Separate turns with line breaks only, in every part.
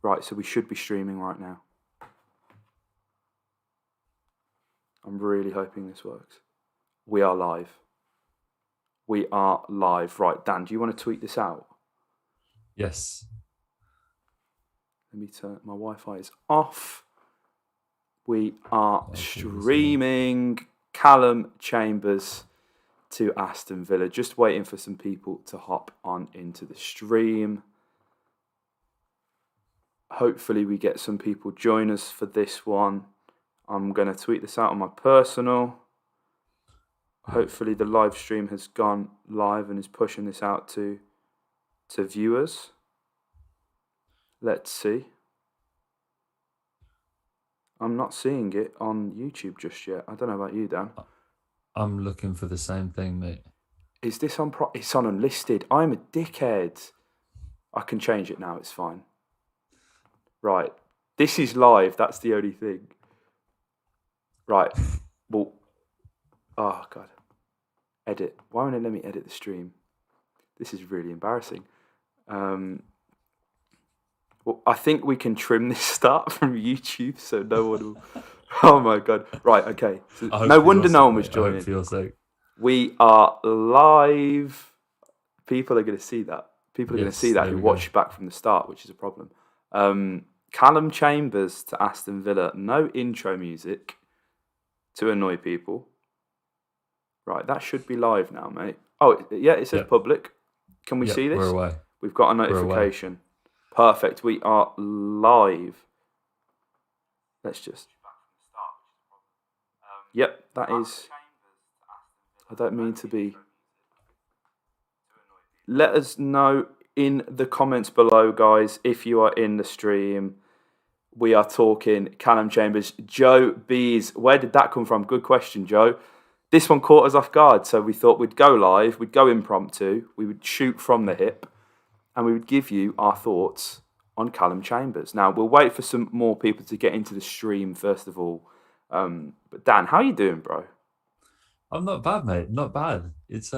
Right, so we should be streaming right now. I'm really hoping this works. We are live. We are live. Right, Dan, do you want to tweet this out?
Yes.
Let me turn. My Wi-Fi is off. We are streaming Callum Chambers to Aston Villa. Just waiting for some people to hop on into the stream. Hopefully we get some people join us for this one. I'm going to tweet this out on my personal. Hopefully the live stream has gone live and is pushing this out to viewers. Let's see. I'm not seeing it on YouTube just yet. I don't know about you, Dan.
I'm looking for the same thing, mate.
Is this on? It's on unlisted. I'm a dickhead. I can change it now. It's fine. Right. This is live. That's the only thing. Right. Well. Oh, God. Edit. Why won't it let me edit the stream? This is really embarrassing. Well, I think we can trim this start from YouTube so no one will... Oh, my God. Right, okay. So no wonder no one was joining. We are live. People are going to see that. People are going to see that who watched back from the start, which is a problem. Callum Chambers to Aston Villa. No intro music to annoy people. Right, that should be live now, mate. Oh, yeah, it says public. Can we see this?
We're away.
We've got a notification. Perfect. We are live. Let's just... Yep, that is... I don't mean to be... Let us know in the comments below, guys, if you are in the stream. We are talking Callum Chambers. Joe Bees. Where did that come from? Good question, Joe. This one caught us off guard, so we thought we'd go live, we'd go impromptu, we would shoot from the hip, and we would give you our thoughts on Callum Chambers. Now, we'll wait for some more people to get into the stream, first of all. But Dan, how are you doing, bro?
I'm not bad, mate. Not bad. It's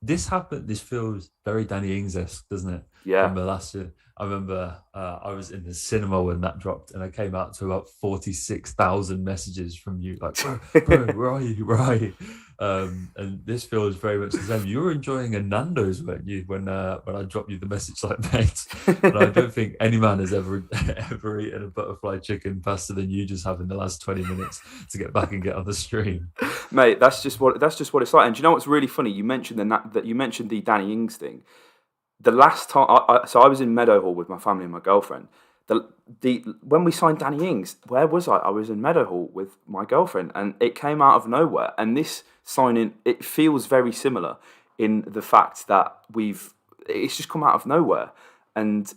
this happened. This feels very Danny Ings-esque, doesn't it?
Yeah.
Remember last year? I remember I was in the cinema when that dropped, and I came out to about 46,000 messages from you, like, bro, where are you? Where are you? And this feels very much the same. You were enjoying a Nando's, weren't you, when I dropped you the message, like, mate? And I don't think any man has ever eaten a butterfly chicken faster than you just have in the last 20 minutes to get back and get on the stream.
Mate, that's just what it's like. And do you know what's really funny? You mentioned the Danny Ings thing. The last time, I was in Meadowhall with my family and my girlfriend. When we signed Danny Ings, where was I? I was in Meadowhall with my girlfriend, and it came out of nowhere. And this signing, it feels very similar in the fact that it's just come out of nowhere. And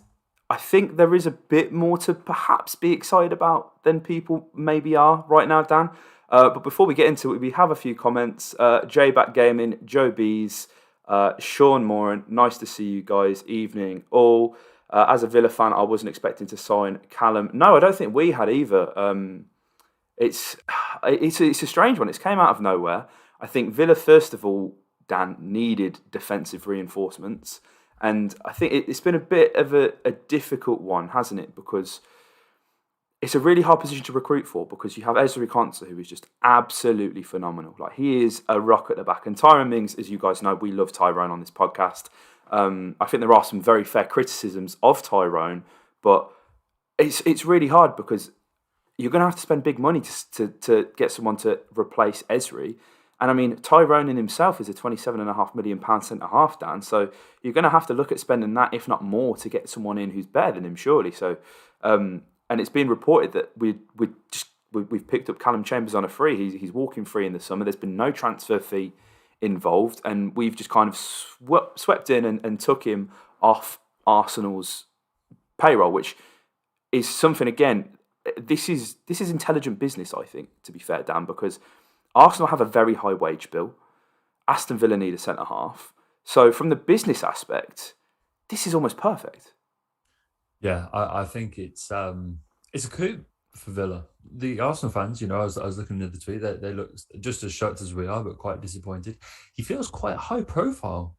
I think there is a bit more to perhaps be excited about than people maybe are right now, Dan. But before we get into it, we have a few comments. J-Back Gaming, Joe Bees, Sean Moran, nice to see you guys. Evening all. As a Villa fan, I wasn't expecting to sign Callum. No, I don't think we had either. It's a strange one. It came out of nowhere. I think Villa, first of all, Dan, needed defensive reinforcements. And I think it's been a bit of a difficult one, hasn't it? Because it's a really hard position to recruit for, because you have Ezri Konsa, who is just absolutely phenomenal. Like, he is a rock at the back. And Tyrone Mings, as you guys know, we love Tyrone on this podcast. I think there are some very fair criticisms of Tyrone, but it's really hard because you're going to have to spend big money to get someone to replace Ezri. And I mean, Tyrone in himself is a £27.5 million centre-half, Dan. So you're going to have to look at spending that, if not more, to get someone in who's better than him, surely. So, and it's been reported that we've picked up Callum Chambers on a free. He's walking free in the summer. There's been no transfer fee involved, and we've just kind of swept in and took him off Arsenal's payroll, which is something, again, this is intelligent business, I think, to be fair, Dan, because Arsenal have a very high wage bill. Aston Villa need a centre-half. So from the business aspect, this is almost perfect.
Yeah, I think it's a coup for Villa. The Arsenal fans, I was looking at the tweet, they look just as shocked as we are, but quite disappointed. He feels quite high profile,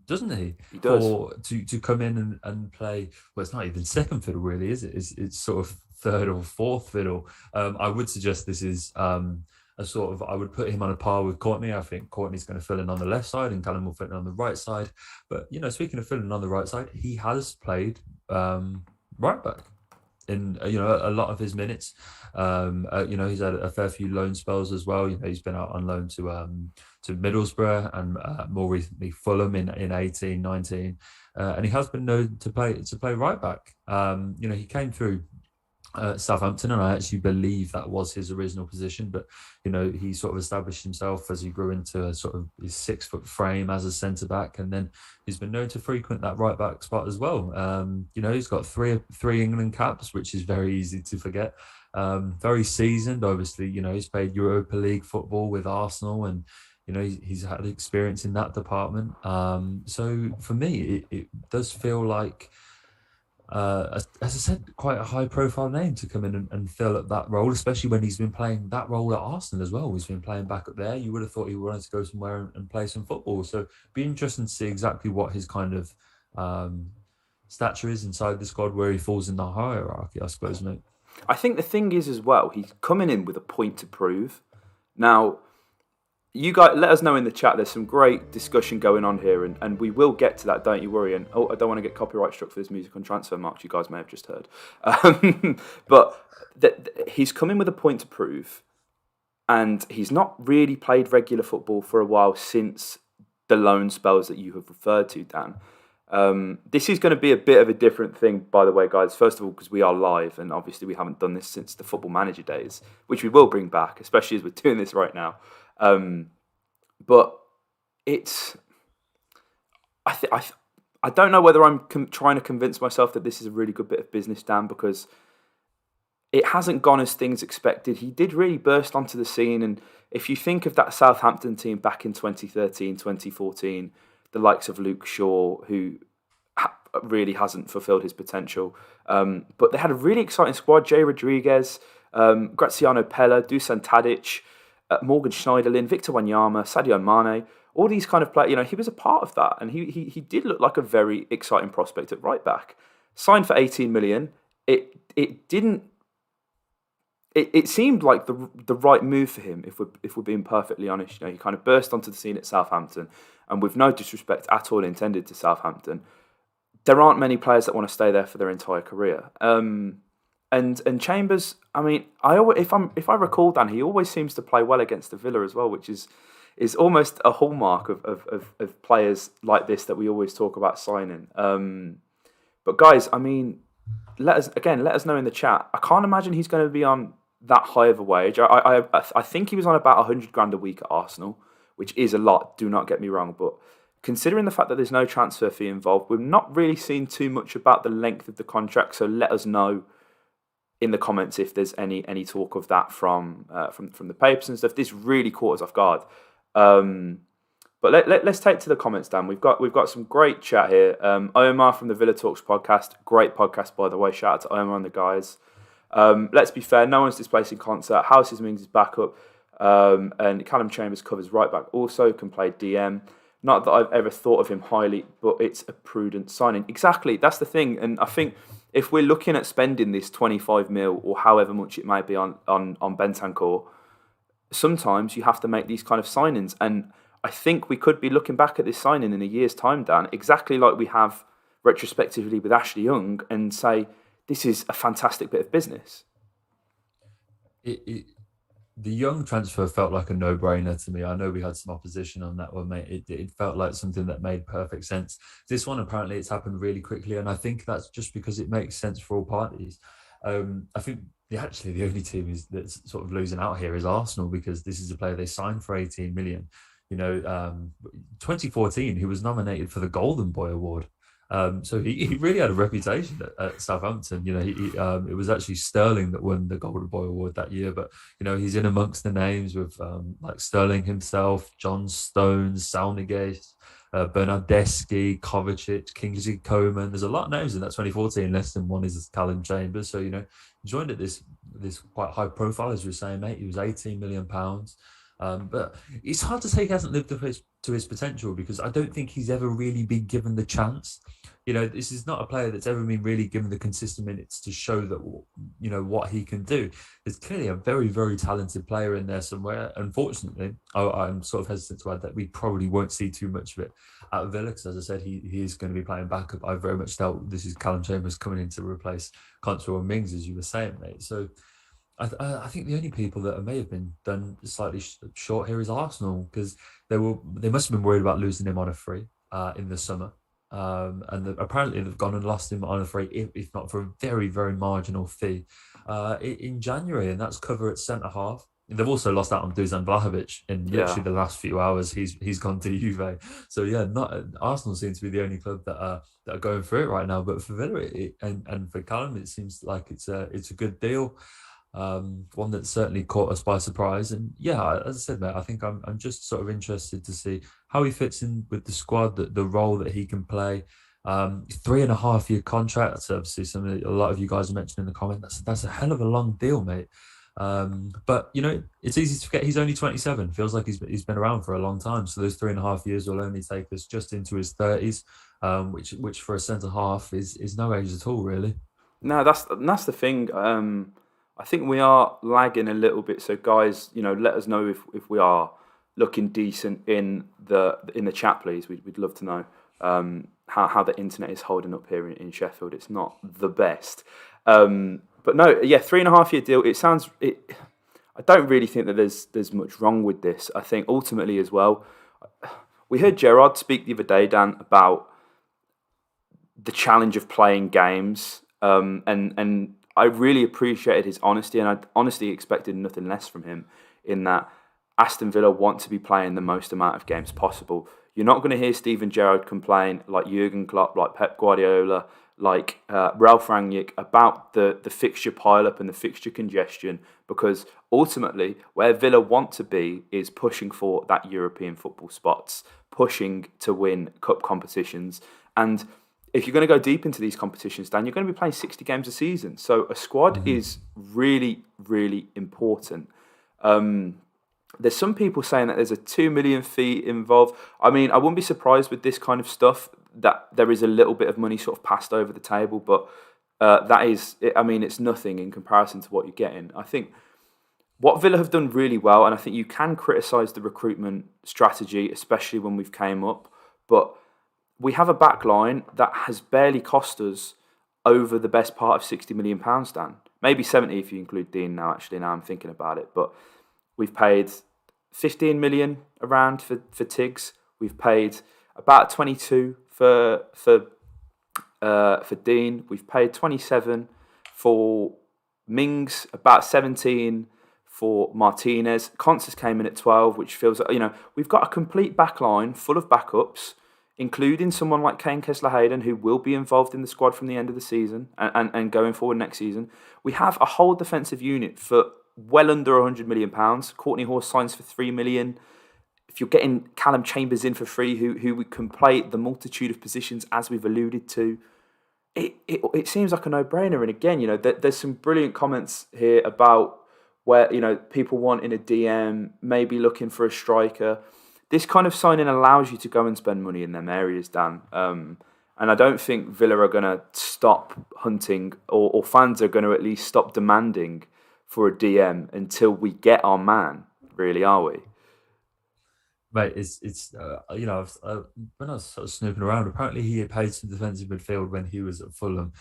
doesn't he?
He does.
To come in and play. Well, it's not even second fiddle, really, is it? It's sort of third or fourth fiddle. I would suggest this is a sort of. I would put him on a par with Courtney. I think Courtney's going to fill in on the left side, and Callum will fill in on the right side. But speaking of filling on the right side, he has played right back in a lot of his minutes. He's had a fair few loan spells as well. He's been out on loan to Middlesbrough and more recently Fulham in 18, 19. And he has been known to play right back. He came through Southampton, and I actually believe that was his original position, but he sort of established himself as he grew into a sort of his 6 foot frame as a centre back, and then he's been known to frequent that right back spot as well. He's got three England caps, which is very easy to forget. Very seasoned, obviously. He's played Europa League football with Arsenal, and he's had experience in that department. So for me, it does feel like, as I said, quite a high-profile name to come in and fill up that role, especially when he's been playing that role at Arsenal as well. He's been playing back up there. You would have thought he wanted to go somewhere and play some football. So it'd be interesting to see exactly what his kind of stature is inside the squad, where he falls in the hierarchy, I suppose, mate.
I think the thing is as well, he's coming in with a point to prove. Now, you guys, let us know in the chat. There's some great discussion going on here, and we will get to that. Don't you worry. And I don't want to get copyright struck for this music on transfer marks you guys may have just heard. But he's coming with a point to prove, and he's not really played regular football for a while since the loan spells that you have referred to, Dan. This is going to be a bit of a different thing, by the way, guys. First of all, because we are live, and obviously we haven't done this since the Football Manager days, which we will bring back, especially as we're doing this right now. But it's, I don't know whether I'm trying to convince myself that this is a really good bit of business, Dan, because it hasn't gone as things expected. He did really burst onto the scene, and if you think of that Southampton team back in 2013, 2014, the likes of Luke Shaw, who really hasn't fulfilled his potential, but they had a really exciting squad. Jay Rodriguez, Graziano Pella, Dusan Tadic, Morgan Schneiderlin, Victor Wanyama, Sadio Mane, all these kind of players. He was a part of that, and he did look like a very exciting prospect at right back. Signed for 18 million. It didn't. It seemed like the right move for him, if we're being perfectly honest. He kind of burst onto the scene at Southampton, and with no disrespect at all intended to Southampton, there aren't many players that want to stay there for their entire career. And Chambers, I mean, if I recall, Dan, he always seems to play well against the Villa as well, which is almost a hallmark of players like this that we always talk about signing. But guys, I mean, let us know in the chat. I can't imagine he's going to be on that high of a wage. I think he was on about 100 grand a week at Arsenal, which is a lot. Do not get me wrong, but considering the fact that there's no transfer fee involved, we've not really seen too much about the length of the contract. So let us know in the comments if there's any talk of that from the papers and stuff. This really caught us off guard. But let's take to the comments, Dan. We've got some great chat here. Omar from the Villa Talks podcast, great podcast by the way. Shout out to Omar and the guys. Let's be fair, no one's displacing concert. Houses means his backup, and Callum Chambers covers right back. Also can play DM. Not that I've ever thought of him highly, but it's a prudent signing. Exactly, that's the thing. And I think if we're looking at spending this 25 mil or however much it may be on Bentancur, sometimes you have to make these kind of signings. And I think we could be looking back at this signing in a year's time, Dan, exactly like we have retrospectively with Ashley Young, and say, this is a fantastic bit of business.
The Young transfer felt like a no-brainer to me. I know we had some opposition on that one, mate. It felt like something that made perfect sense. This one, apparently, it's happened really quickly, and I think that's just because it makes sense for all parties. I think the only team that's sort of losing out here is Arsenal, because this is a player they signed for 18 million. 2014, he was nominated for the Golden Boy Award. So he really had a reputation at Southampton. It was actually Sterling that won the Golden Boy Award that year, but he's in amongst the names with like Sterling himself, John Stones, Southgate, Bernardeschi, Kovacic, Kingsley Coman. There's a lot of names in that 2014. Less than one is Callum Chambers. So joined at this quite high profile, as we were saying, mate. He was £18 million. But it's hard to say he hasn't lived up to his potential, because I don't think he's ever really been given the chance. This is not a player that's ever been really given the consistent minutes to show that, what he can do. There's clearly a very, very talented player in there somewhere. Unfortunately, I'm sort of hesitant to add that we probably won't see too much of it out of Villa, because, as I said, he is going to be playing backup. I very much doubt this is Callum Chambers coming in to replace Contra and Mings, as you were saying, mate. So I think the only people that may have been done slightly short here is Arsenal, because they must have been worried about losing him on a free in the summer. Apparently they've gone and lost him on a free, if not for a very, very marginal fee, in January, and that's cover at centre half. They've also lost out on Dusan Vlahovic in literally the last few hours. He's gone to Juve. So not Arsenal seem to be the only club that are going through it right now. But for Villa and for Calum, it seems like it's a good deal. One that certainly caught us by surprise. And as I said, mate, I think I'm just sort of interested to see how he fits in with the squad, the role that he can play. 3.5-year contract. That's obviously a lot of you guys mentioned in the comment. That's a hell of a long deal, mate. But it's easy to forget he's only 27. Feels like he's been around for a long time. So those 3.5 years will only take us just into his 30s, which for a centre half is no age at all, really.
No, that's the thing. I think we are lagging a little bit. So guys, let us know if we are looking decent in the chat, please. We'd love to know how the internet is holding up here in Sheffield. It's not the best. But no, 3.5-year deal. I don't really think that there's much wrong with this. I think ultimately as well, we heard Gerrard speak the other day, Dan, about the challenge of playing games, and I really appreciated his honesty, and I honestly expected nothing less from him, in that Aston Villa want to be playing the most amount of games possible. You're not going to hear Steven Gerrard complain like Jurgen Klopp, like Pep Guardiola, like Ralf Rangnick about the fixture pile-up and the fixture congestion, because ultimately where Villa want to be is pushing for that European football spots, pushing to win cup competitions. And if you're going to go deep into these competitions, Dan, you're going to be playing 60 games a season. So a squad is really, really important. There's some people saying that there's a 2 million fee involved. I mean, I wouldn't be surprised with this kind of stuff that there is a little bit of money sort of passed over the table, but it's nothing in comparison to what you're getting. I think what Villa have done really well, and I think you can criticise the recruitment strategy, especially when we've came up, but we have a back line that has barely cost us over the best part of £60 million, Dan. Maybe 70 if you include Dean now I'm thinking about it. But we've paid 15 million around for Tiggs. We've paid about 22 for Dean. We've paid 27 for Mings, about 17 for Martinez. Constance came in at 12, which feels like, we've got a complete back line full of backups, including someone like Kane Kessler-Hayden, who will be involved in the squad from the end of the season and going forward next season. We have a whole defensive unit for well under £100 million. Courtney Horse signs for £3 million. If you're getting Callum Chambers in for free, who can play the multitude of positions as we've alluded to, it seems like a no-brainer. And again, there's some brilliant comments here about where people wanting a DM, maybe looking for a striker. This kind of signing allows you to go and spend money in them areas, Dan. And I don't think Villa are going to stop hunting, or fans are going to at least stop demanding for a DM until we get our man. Really, are we?
Mate, it's when I was sort of snooping around, apparently he had paid some defensive midfield when he was at Fulham.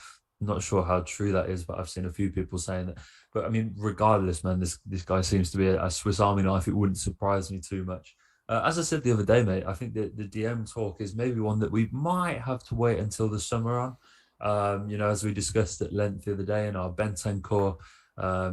I'm not sure how true that is, but I've seen a few people saying that. But I mean, regardless, man, this guy seems to be a Swiss Army knife. It wouldn't surprise me too much. As I said the other day, mate, I think that the DM talk is maybe one that we might have to wait until the summer on. As we discussed at length the other day in our Bentancur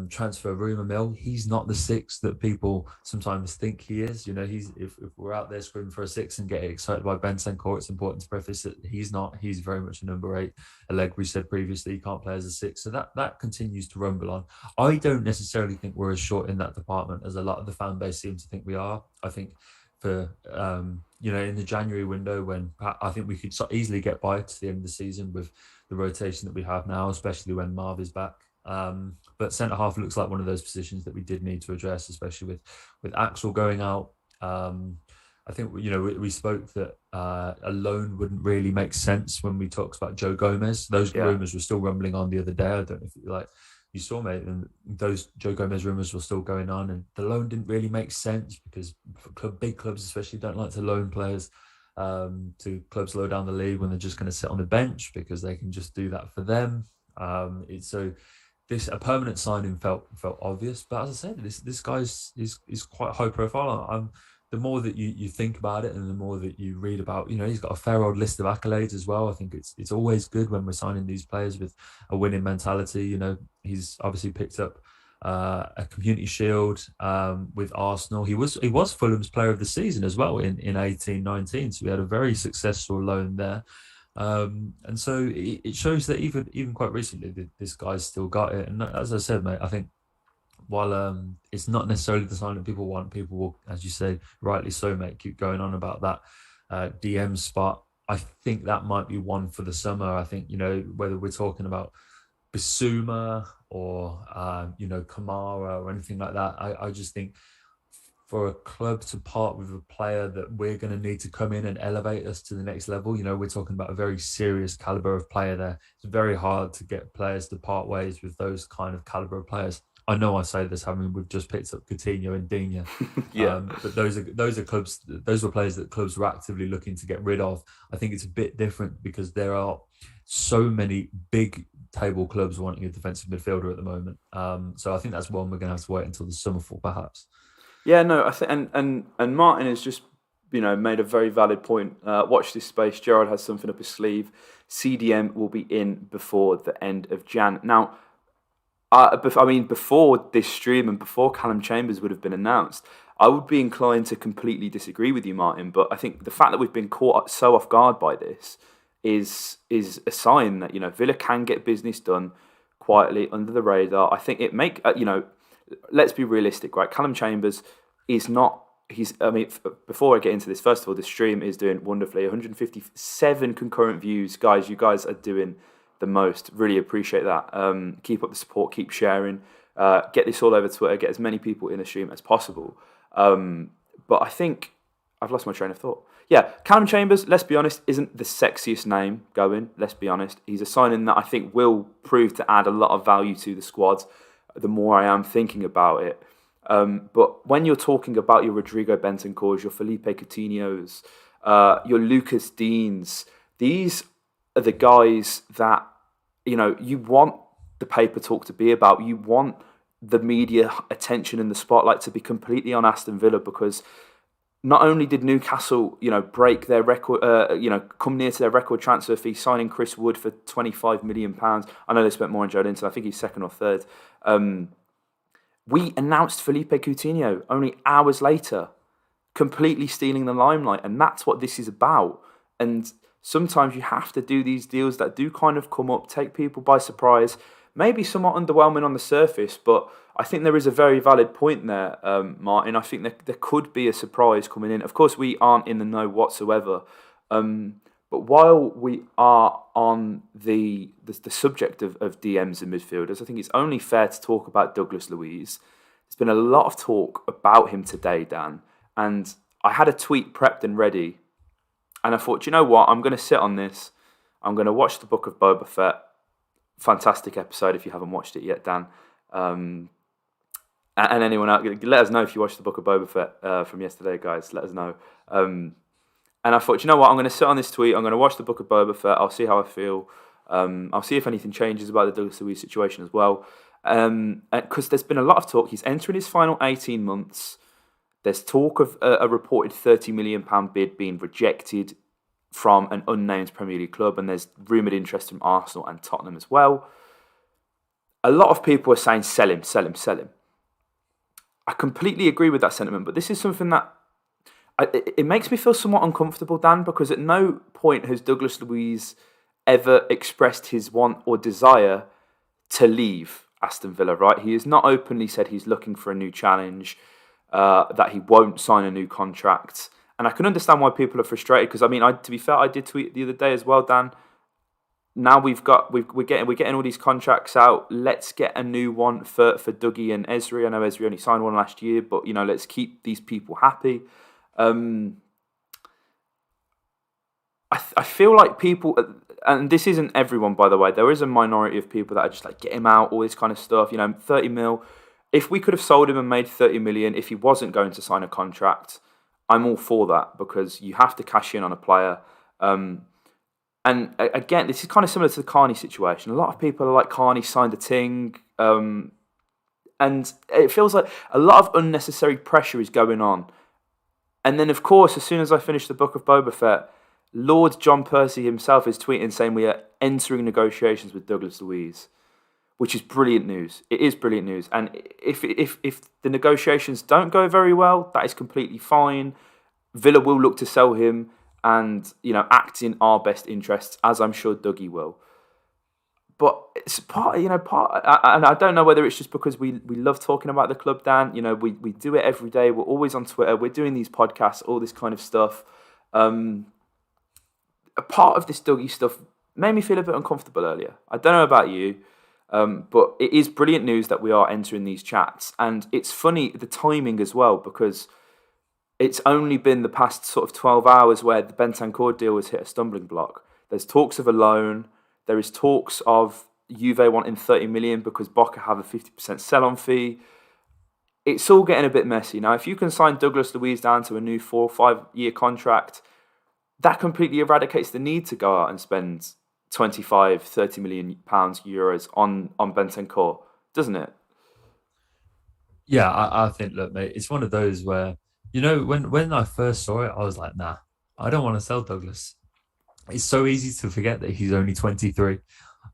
transfer rumour mill, he's not the six that people sometimes think he is. If we're out there screaming for a six and getting excited by Bentancur, it's important to preface that he's not. He's very much a number 8. Allegri said previously he can't play as a 6, so that continues to rumble on. I don't necessarily think we're as short in that department as a lot of the fan base seem to think we are. I think for in the January window, when I think we could easily get by to the end of the season with the rotation that we have now, especially when Marv is back. But centre half looks like one of those positions that we did need to address, especially with Axel going out. I think we spoke that a loan wouldn't really make sense when we talked about Joe Gomez. Those
Yeah.
rumours were still rumbling on the other day. I don't know if you saw, mate, and those Joe Gomez rumours were still going on, and the loan didn't really make sense because big clubs especially don't like to loan players to clubs low down the league when they're just going to sit on the bench because they can just do that for them. A permanent signing felt obvious, but as I said, this guy's is quite high profile. The more that you think about it and the more that you read about, he's got a fair old list of accolades as well. I think it's always good when we're signing these players with a winning mentality. He's obviously picked up a Community Shield with Arsenal. He was Fulham's Player of the Season as well in 18-19, so we had a very successful loan there. And so it shows that even quite recently, this guy's still got it. And as I said, mate, I think while it's not necessarily the sign that people want, people will, as you say, rightly so, mate, keep going on about that DM spot. I think that might be one for the summer. I think, whether we're talking about Bissouma or, Kamara or anything like that, I just think for a club to part with a player that we're going to need to come in and elevate us to the next level, we're talking about a very serious caliber of player there. It's very hard to get players to part ways with those kind of caliber of players. I know I say this having we've just picked up Coutinho and Digne,
Yeah.
but those are clubs. Those were players that clubs were actively looking to get rid of. I think it's a bit different because there are so many big table clubs wanting a defensive midfielder at the moment. So I think that's one we're going to have to wait until the summer for, perhaps.
Yeah, no, I think, and Martin has just made a very valid point. Watch this space. Gerard has something up his sleeve. CDM will be in before the end of Jan. Now, before this stream and before Callum Chambers would have been announced, I would be inclined to completely disagree with you, Martin. But I think the fact that we've been caught so off guard by this is a sign that Villa can get business done quietly under the radar. I think it let's be realistic, right? Callum Chambers is not. Before I get into this, first of all, the stream is doing wonderfully. 157 concurrent views, guys. You guys are doing the most. Really appreciate that. Keep up the support. Keep sharing. Get this all over Twitter. Get as many people in the stream as possible. But I think I've lost my train of thought. Yeah, Callum Chambers, let's be honest, isn't the sexiest name going. Let's be honest. He's a signing that I think will prove to add a lot of value to the squad the more I am thinking about it. But when you're talking about your Rodrigo Bentancurs, your Felipe Coutinhos, your Lucas Deans, these are the guys that you want the paper talk to be about. You want the media attention and the spotlight to be completely on Aston Villa, because not only did Newcastle, break their record, come near to their record transfer fee, signing Chris Wood for £25 million. I know they spent more on Joe Linton. I think he's second or third. We announced Felipe Coutinho only hours later, completely stealing the limelight, and that's what this is about. And sometimes you have to do these deals that do kind of come up, take people by surprise, maybe somewhat underwhelming on the surface, but I think there is a very valid point there, Martin. I think there could be a surprise coming in. Of course, we aren't in the know whatsoever. But while we are on the subject of DMs and midfielders, I think it's only fair to talk about Douglas Luiz. There's been a lot of talk about him today, Dan, and I had a tweet prepped and ready, and I thought, you know what, I'm going to sit on this. I'm going to watch the Book of Boba Fett. Fantastic episode if you haven't watched it yet, Dan. And anyone out, let us know if you watched the Book of Boba Fett from yesterday, guys. Let us know. And I thought, you know what, I'm going to sit on this tweet. I'm going to watch the Book of Boba Fett. I'll see how I feel. I'll see if anything changes about the Douglas Luiz situation as well. Because there's been a lot of talk. He's entering his final 18 months. There's talk of a reported £30 million bid being rejected from an unnamed Premier League club. And there's rumoured interest from Arsenal and Tottenham as well. A lot of people are saying, sell him, sell him, sell him. I completely agree with that sentiment, but this is something that it makes me feel somewhat uncomfortable, Dan, because at no point has Douglas Luiz ever expressed his want or desire to leave Aston Villa, right? He has not openly said he's looking for a new challenge, that he won't sign a new contract. And I can understand why people are frustrated, because, to be fair, I did tweet the other day as well, Dan. now we're getting all these contracts out. Let's get a new one for Dougie and Ezri. I know Ezri only signed one last year, but let's keep these people happy. I feel like people, and this isn't everyone, by the way. There is a minority of people that are just like, get him out, all this kind of stuff. 30 mil. If we could have sold him and made 30 million, if he wasn't going to sign a contract, I'm all for that, because you have to cash in on a player. And again, this is kind of similar to the Carney situation. A lot of people are like, Carney signed a ting. And it feels like a lot of unnecessary pressure is going on. And then, of course, as soon as I finish the Book of Boba Fett, Lord John Percy himself is tweeting saying we are entering negotiations with Douglas Luiz, which is brilliant news. It is brilliant news. And if the negotiations don't go very well, that is completely fine. Villa will look to sell him and, act in our best interests, as I'm sure Dougie will. But it's part, and I don't know whether it's just because we love talking about the club, Dan. We do it every day. We're always on Twitter. We're doing these podcasts, all this kind of stuff. A part of this Dougie stuff made me feel a bit uncomfortable earlier. I don't know about you, but it is brilliant news that we are entering these chats. And it's funny, the timing as well, because it's only been the past sort of 12 hours where the Bentancur deal has hit a stumbling block. There's talks of a loan. There is talks of Juve wanting 30 million because Boca have a 50% sell-on fee. It's all getting a bit messy. Now, if you can sign Douglas Luiz down to a new 4 or 5 year contract, that completely eradicates the need to go out and spend 25, 30 million pounds, euros on Bentancur, doesn't it?
Yeah, I think, look, mate, it's one of those where, when I first saw it, I was like, nah, I don't want to sell Douglas. It's so easy to forget that he's only 23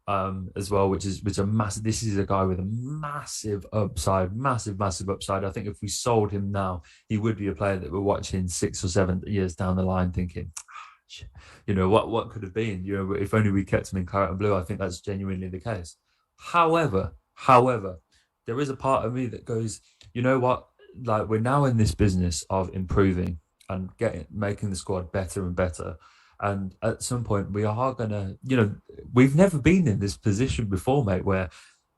as well, which is a massive. This is a guy with a massive upside. I think if we sold him now, he would be a player that we're watching 6 or 7 years down the line thinking, what could have been, if only we kept him in claret and blue. I think that's genuinely the case. However, there is a part of me that goes, you know what, like, we're now in this business of improving and making the squad better and better. And at some point, we are going to, we've never been in this position before, mate, where,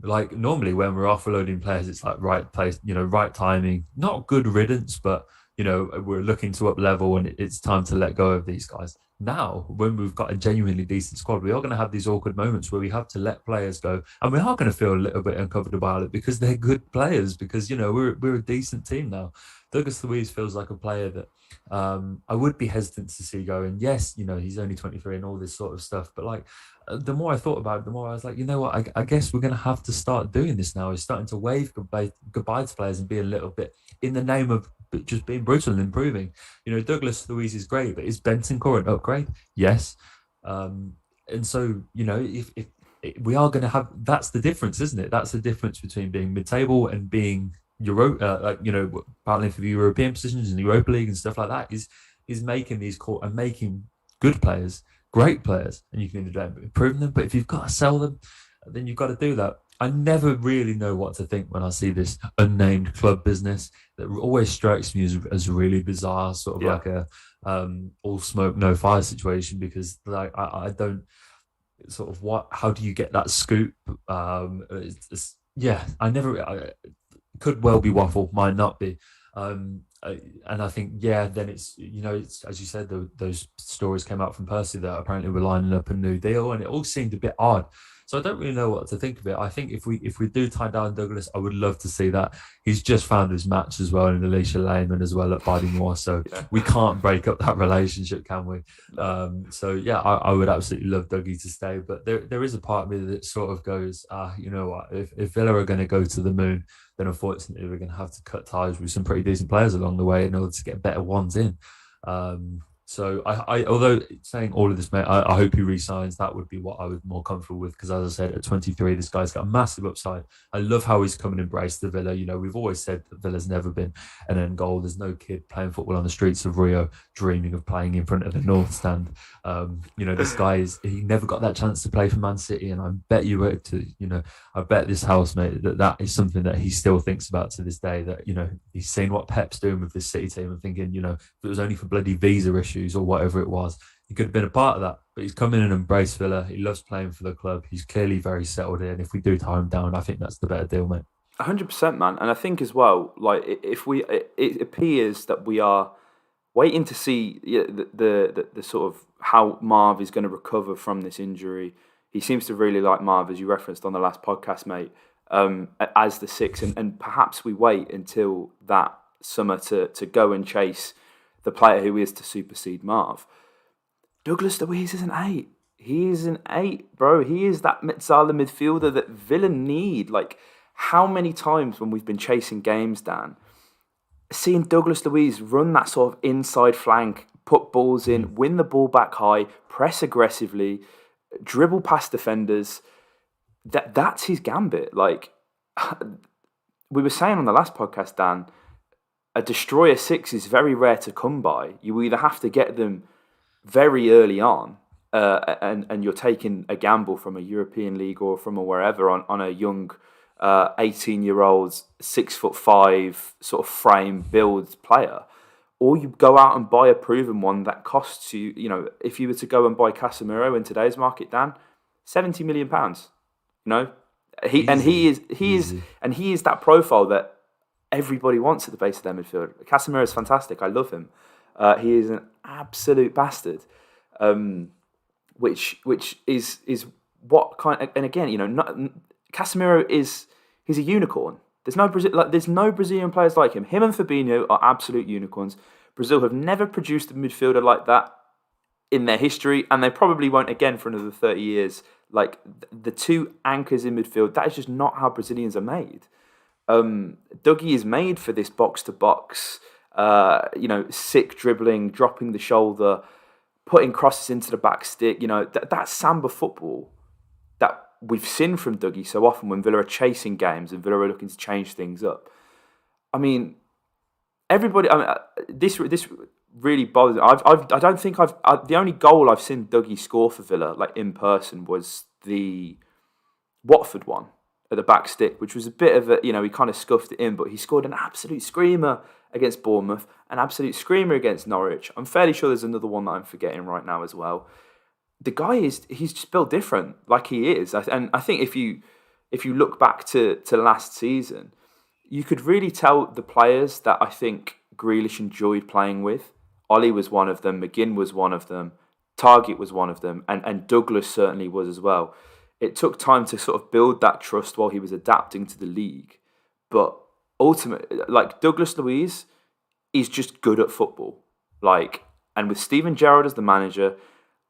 like, normally when we're offloading players, it's like right place, right timing, not good riddance, but, we're looking to up level and it's time to let go of these guys. Now, when we've got a genuinely decent squad, we are going to have these awkward moments where we have to let players go, and we are going to feel a little bit uncomfortable about it because they're good players, because, we're a decent team now. Douglas Luiz feels like a player that I would be hesitant to see going. Yes, he's only 23 and all this sort of stuff. But like, the more I thought about it, the more I was like, you know what? I guess we're going to have to start doing this now. Is starting to wave goodbye to players and be a little bit in the name of just being brutal and improving. Douglas Luiz is great, but is Bentancur an upgrade? Yes. And so, if we are going to have, that's the difference, isn't it? That's the difference between being mid-table and being battling for the European positions in the Europa League and stuff like that, is making these and making good players, great players, and you can improve them. But if you've got to sell them, then you've got to do that. I never really know what to think when I see this unnamed club business that always strikes me as really bizarre, sort of like a all smoke no fire situation, because like I don't sort of how do you get that scoop? Could well be waffle, might not be. And I think, then it's, it's, as you said, those stories came out from Percy that apparently were lining up a new deal, and it all seemed a bit odd. So I don't really know what to think of it. I think if we do tie down Douglas, I would love to see that. He's just found his match as well in Alicia Lehman as well at Bardymore, so we can't break up that relationship, can we? I would absolutely love Dougie to stay, but there is a part of me that sort of goes, you know what, if Villa are going to go to the moon, then unfortunately we're going to have to cut ties with some pretty decent players along the way in order to get better ones in. So I although saying all of this, mate, I hope he re-signs. That would be what I was more comfortable with, because as I said, at 23, this guy's got a massive upside. I love how he's come and embraced the Villa. We've always said that Villa's never been an end goal. There's no kid playing football on the streets of Rio dreaming of playing in front of the North Stand. This guy he never got that chance to play for Man City, and I bet I bet this house, mate, that is something that he still thinks about to this day. That he's seen what Pep's doing with this City team and thinking, if it was only for bloody visa issues, issues or whatever it was. He could have been a part of that, but he's come in and embraced Villa. He loves playing for the club. He's clearly very settled in. If we do tie him down, I think that's the better deal, mate.
100%, man. And I think as well, like if we, it appears that we are waiting to see the sort of how Marv is going to recover from this injury. He seems to really like Marv, as you referenced on the last podcast, mate, as the six, and perhaps we wait until that summer to go and chase the player who is to supersede Marv. Douglas Luiz is an 8. He is an 8, bro. He is that Metzala midfielder that Villa need. Like, how many times when we've been chasing games, Dan, seeing Douglas Luiz run that sort of inside flank, put balls in, win the ball back high, press aggressively, dribble past defenders, that's his gambit. Like, we were saying on the last podcast, Dan, a destroyer 6 is very rare to come by. You either have to get them very early on, and you're taking a gamble from a European league or from a wherever on a young 18-year-old 6'5" sort of frame build player, or you go out and buy a proven one that costs you. You know, if you were to go and buy Casemiro in today's market, Dan, £70 million. You know, he is that profile that everybody wants at the base of their midfield. Casemiro is fantastic. I love him. He is an absolute bastard, which is what kind of, and again, you know, Casemiro he's a unicorn. There's no Brazilian players like him. Him and Fabinho are absolute unicorns. Brazil have never produced a midfielder like that in their history, and they probably won't again for another 30 years. Like, the two anchors in midfield, that is just not how Brazilians are made. Dougie is made for this box-to-box, sick dribbling, dropping the shoulder, putting crosses into the back stick. You know, that Samba football that we've seen from Dougie so often when Villa are chasing games and Villa are looking to change things up. I mean, everybody. I mean, this really bothers me. I don't think the only goal I've seen Dougie score for Villa, like in person, was the Watford one at the back stick, which was a bit of a, you know, he kind of scuffed it in, but he scored an absolute screamer against Bournemouth, an absolute screamer against Norwich. I'm fairly sure there's another one that I'm forgetting right now as well. The guy he's just built different, like he is. And I think if you look back to last season, you could really tell the players that I think Grealish enjoyed playing with. Ollie was one of them, McGinn was one of them, Target was one of them, and Douglas certainly was as well. It took time to sort of build that trust while he was adapting to the league. But ultimately, like, Douglas Luiz is just good at football. Like, and with Steven Gerrard as the manager,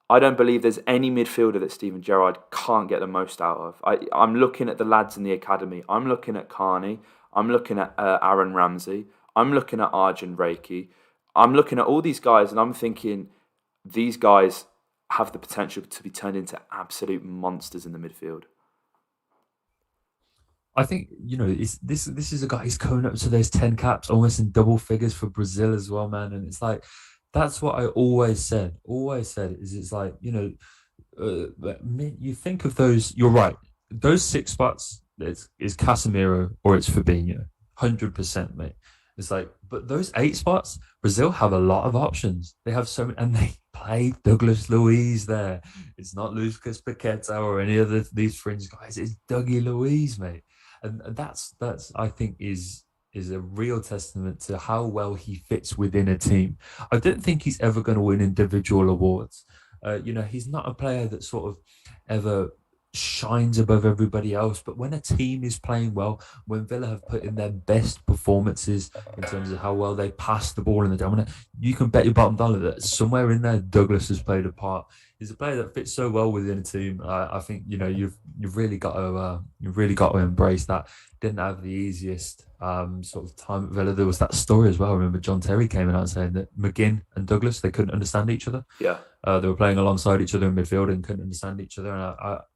I don't believe there's any midfielder that Steven Gerrard can't get the most out of. I'm looking at the lads in the academy. I'm looking at Carney. I'm looking at Aaron Ramsey. I'm looking at Arjun Reiki. I'm looking at all these guys and I'm thinking these guys have the potential to be turned into absolute monsters in the midfield.
I think, you know, this is a guy who's coming up to those 10 caps, almost in double figures for Brazil as well, man. And it's like, that's what I always said, is it's like, you know, you think of those, you're right, those 6 spots, is Casemiro or it's Fabinho, 100%, mate. It's like, but those 8 spots, Brazil have a lot of options. They have so many, and they play Douglas Luiz there. It's not Lucas Paqueta or any other these fringe guys. It's Dougie Luiz, mate. And that's I think is a real testament to how well he fits within a team. I don't think he's ever going to win individual awards. You know, he's not a player that sort of ever shines above everybody else. But when a team is playing well, when Villa have put in their best performances in terms of how well they pass the ball in the dominant, you can bet your bottom dollar that somewhere in there Douglas has played a part. He's a player that fits so well within a team. I think, you know, you've really got to embrace that. Didn't have the easiest sort of time at Villa. There was that story as well. I remember John Terry came out saying that McGinn and Douglas, they couldn't understand each other.
Yeah,
they were playing alongside each other in midfield and couldn't understand each other. And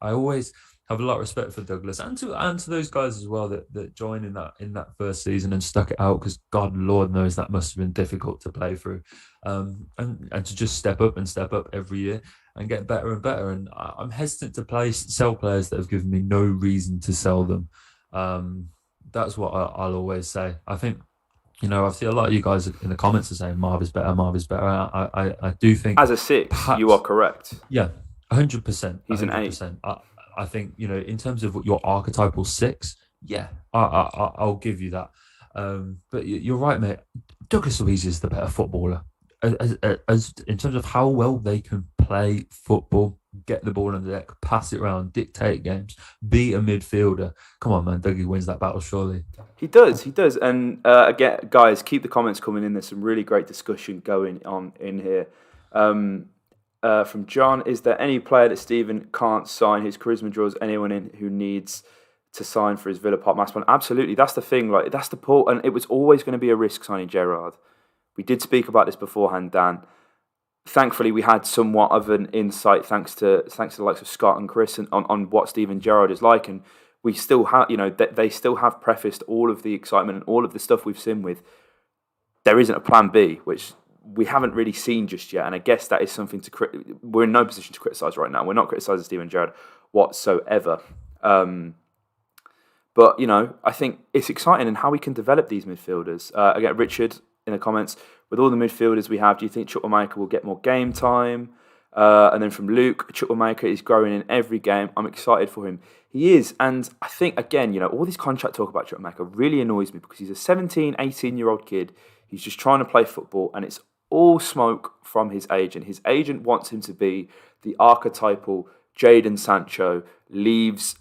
I always have a lot of respect for Douglas and to those guys as well that joined in that first season and stuck it out, because God Lord knows that must have been difficult to play through, and to just step up every year and get better and better. And I'm hesitant to sell players that have given me no reason to sell them. That's what I'll always say. I think I see a lot of you guys in the comments are saying Marv is better, Marv is better. I do think
As a six, you are
perhaps,
correct.
yeah, 100%,
He's an eight.
100%. I think, in terms of your archetypal six, yeah, I'll give you that. But you're right, mate. Douglas Luiz is the better footballer. As in terms of how well they can play football, get the ball on the deck, pass it around, dictate games, be a midfielder. Come on, man, Dougie wins that battle surely.
He does. And again, guys, keep the comments coming in. There's some really great discussion going on in here. From John, is there any player that Stephen can't sign? His charisma draws anyone in who needs to sign for his Villa Park master plan. Absolutely, that's the thing. Like, that's the point. And it was always going to be a risk signing Gerrard. We did speak about this beforehand, Dan. Thankfully, we had somewhat of an insight thanks to the likes of Scott and Chris on what Steven Gerrard is like, and we still have, they still have prefaced all of the excitement and all of the stuff we've seen with. There isn't a plan B, which we haven't really seen just yet, and I guess that is something we're in no position to criticise right now. We're not criticising Steven Gerrard whatsoever. But, I think it's exciting in how we can develop these midfielders. Again, Richard in the comments, with all the midfielders we have, do you think Chukwuemeka will get more game time? And then from Luke, Chukwuemeka is growing in every game. I'm excited for him. He is. And I think, again, all this contract talk about Chukwuemeka really annoys me because he's a 17, 18-year-old kid. He's just trying to play football, and it's all smoke from his agent. His agent wants him to be the archetypal Jadon Sancho, leaves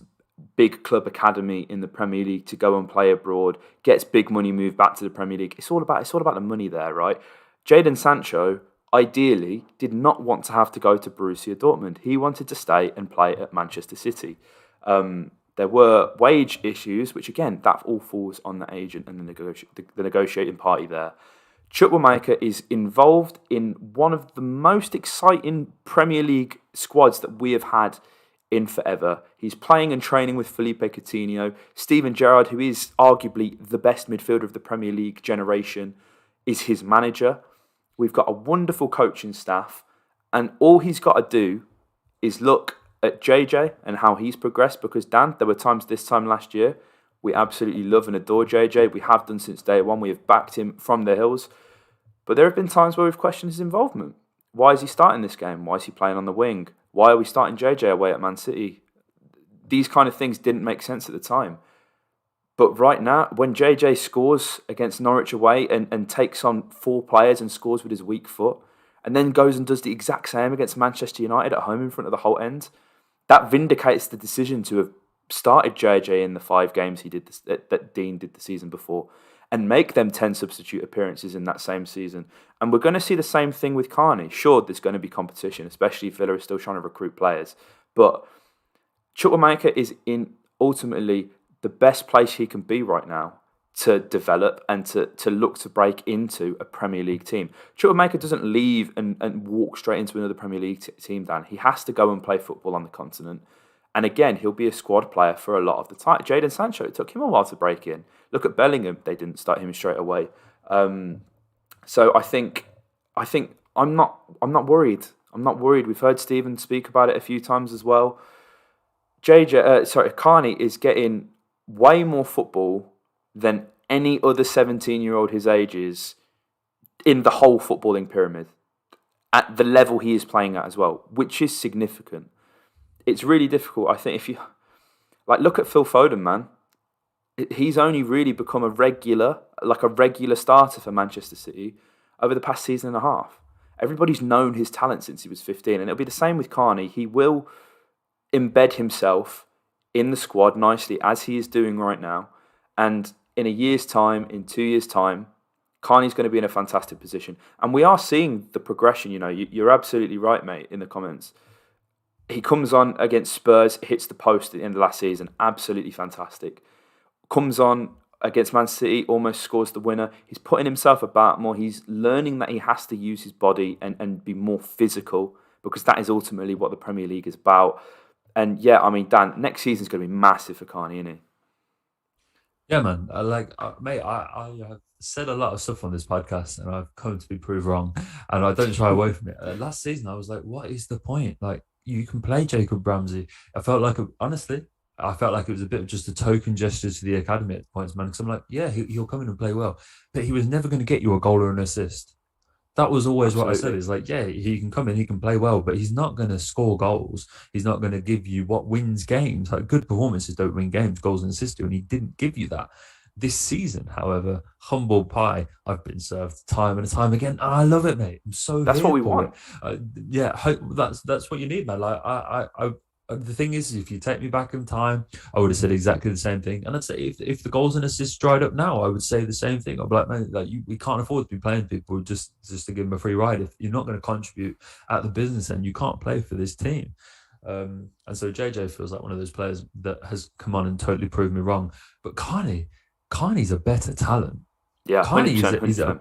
big club academy in the Premier League to go and play abroad, gets big money, moved back to the Premier League. It's all about the money there, right? Jadon Sancho ideally did not want to have to go to Borussia Dortmund. He wanted to stay and play at Manchester City. There were wage issues, which again, that all falls on the agent and the negotiating party there. Chukwuemeka is involved in one of the most exciting Premier League squads that we have had in forever. He's playing and training with Felipe Coutinho. Steven Gerrard, who is arguably the best midfielder of the Premier League generation, is his manager. We've got a wonderful coaching staff, and all he's got to do is look at JJ and how he's progressed, because, Dan, there were times this time last year we absolutely love and adore JJ. We have done since day one. We have backed him from the hills. But there have been times where we've questioned his involvement. Why is he starting this game? Why is he playing on the wing? Why are we starting JJ away at Man City? These kind of things didn't make sense at the time. But right now, when JJ scores against Norwich away and takes on 4 players and scores with his weak foot, and then goes and does the exact same against Manchester United at home in front of the Holte end, that vindicates the decision to have started JJ in the 5 games he did that Dean did the season before, and make them 10 substitute appearances in that same season. And we're going to see the same thing with Carney. Sure, there's going to be competition, especially if Villa is still trying to recruit players. But Chukwuemeka is in ultimately the best place he can be right now to develop and to look to break into a Premier League team. Chukwuemeka doesn't leave and walk straight into another Premier League team, Dan. He has to go and play football on the continent. And again, he'll be a squad player for a lot of the time. Jadon Sancho, it took him a while to break in. Look at Bellingham; they didn't start him straight away. So I think I'm not worried. I'm not worried. We've heard Stephen speak about it a few times as well. Carney is getting way more football than any other 17-year-old his age is in the whole footballing pyramid at the level he is playing at as well, which is significant. It's really difficult. I think if you look at Phil Foden, man, he's only really become a regular starter for Manchester City over the past season and a half. Everybody's known his talent since he was 15, and it'll be the same with Carney. He will embed himself in the squad nicely, as he is doing right now, and in a year's time, in 2 years' time, Carney's going to be in a fantastic position. And we are seeing the progression. You're absolutely right, mate, in the comments. He comes on against Spurs, hits the post at the end of last season. Absolutely fantastic. Comes on against Man City, almost scores the winner. He's putting himself about more. He's learning that he has to use his body and be more physical, because that is ultimately what the Premier League is about. And yeah, I mean, Dan, next season's going to be massive for Carney, isn't it?
Yeah, man. Mate, I have said a lot of stuff on this podcast, and I've come to be proved wrong, and I don't shy away from it. Last season, I was like, what is the point? Like, you can play Jacob Ramsey. I felt like, honestly, I felt like it was a bit of just a token gesture to the academy at points, man. Because I'm like, yeah, he'll come in and play well, but he was never going to get you a goal or an assist. That was always what I said.
Absolutely.
Is like, yeah, he can come in, he can play well, but he's not going to score goals. He's not going to give you what wins games. Like good performances don't win games, goals and assists do, and he didn't give you that. This season, however, humble pie, I've been served time and time again. I love it, mate. I'm so
That's what
here
we
for it.
want.
Yeah, that's what you need, man. Like the thing is, if you take me back in time, I would have said exactly the same thing. And I'd say if the goals and assists dried up now, I would say the same thing. I'd be like, man, like we can't afford to be playing people just to give them a free ride. If you're not going to contribute at the business end, you can't play for this team. And so JJ feels like one of those players that has come on and totally proved me wrong. But Carney's a better talent.
Yeah,
Carney is
100%,
a, is a
100%.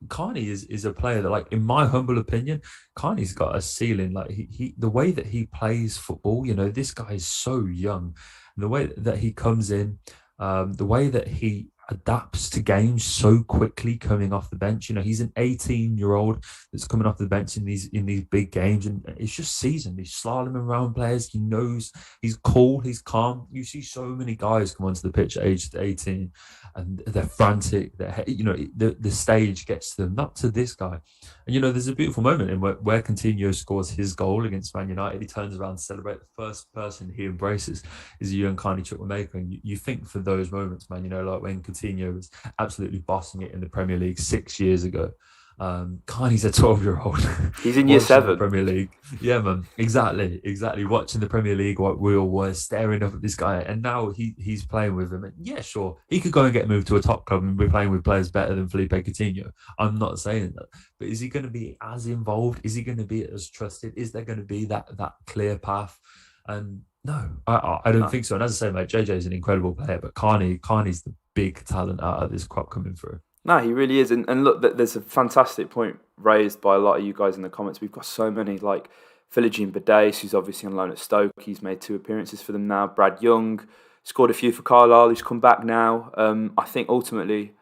Carney is a player that, like, in my humble opinion, Carney's got a ceiling. Like he the way that he plays football, this guy is so young. And the way that he comes in, the way that he adapts to games so quickly coming off the bench. He's an 18-year-old that's coming off the bench in these big games, and it's just seasoned. He's slaloming around players. He knows he's cool, he's calm. You see so many guys come onto the pitch at age 18 and they're frantic. The stage gets to them, not to this guy. And there's a beautiful moment in where Coutinho scores his goal against Man United. He turns around to celebrate. The first person he embraces is a young Carney Chukwuemeka. And you think for those moments, man, like when Coutinho was absolutely bossing it in the Premier League 6 years ago. Carney's a 12-year-old.
He's in year
watching the
7.
Premier League. Yeah, man. Exactly. Watching the Premier League, what we all were staring up at this guy, and now he's playing with him. And yeah, sure, he could go and get moved to a top club and be playing with players better than Felipe Coutinho. I'm not saying that, but is he going to be as involved? Is he going to be as trusted? Is there going to be that clear path? And no, I don't think so. And as I say, mate, JJ is an incredible player, but Carney's the big talent out of this crop coming through.
No, he really is. And look, there's a fantastic point raised by a lot of you guys in the comments. We've got so many, like Philogene Badace, who's obviously on loan at Stoke. He's made 2 appearances for them now. Brad Young scored a few for Carlisle, who's come back now. I think ultimately,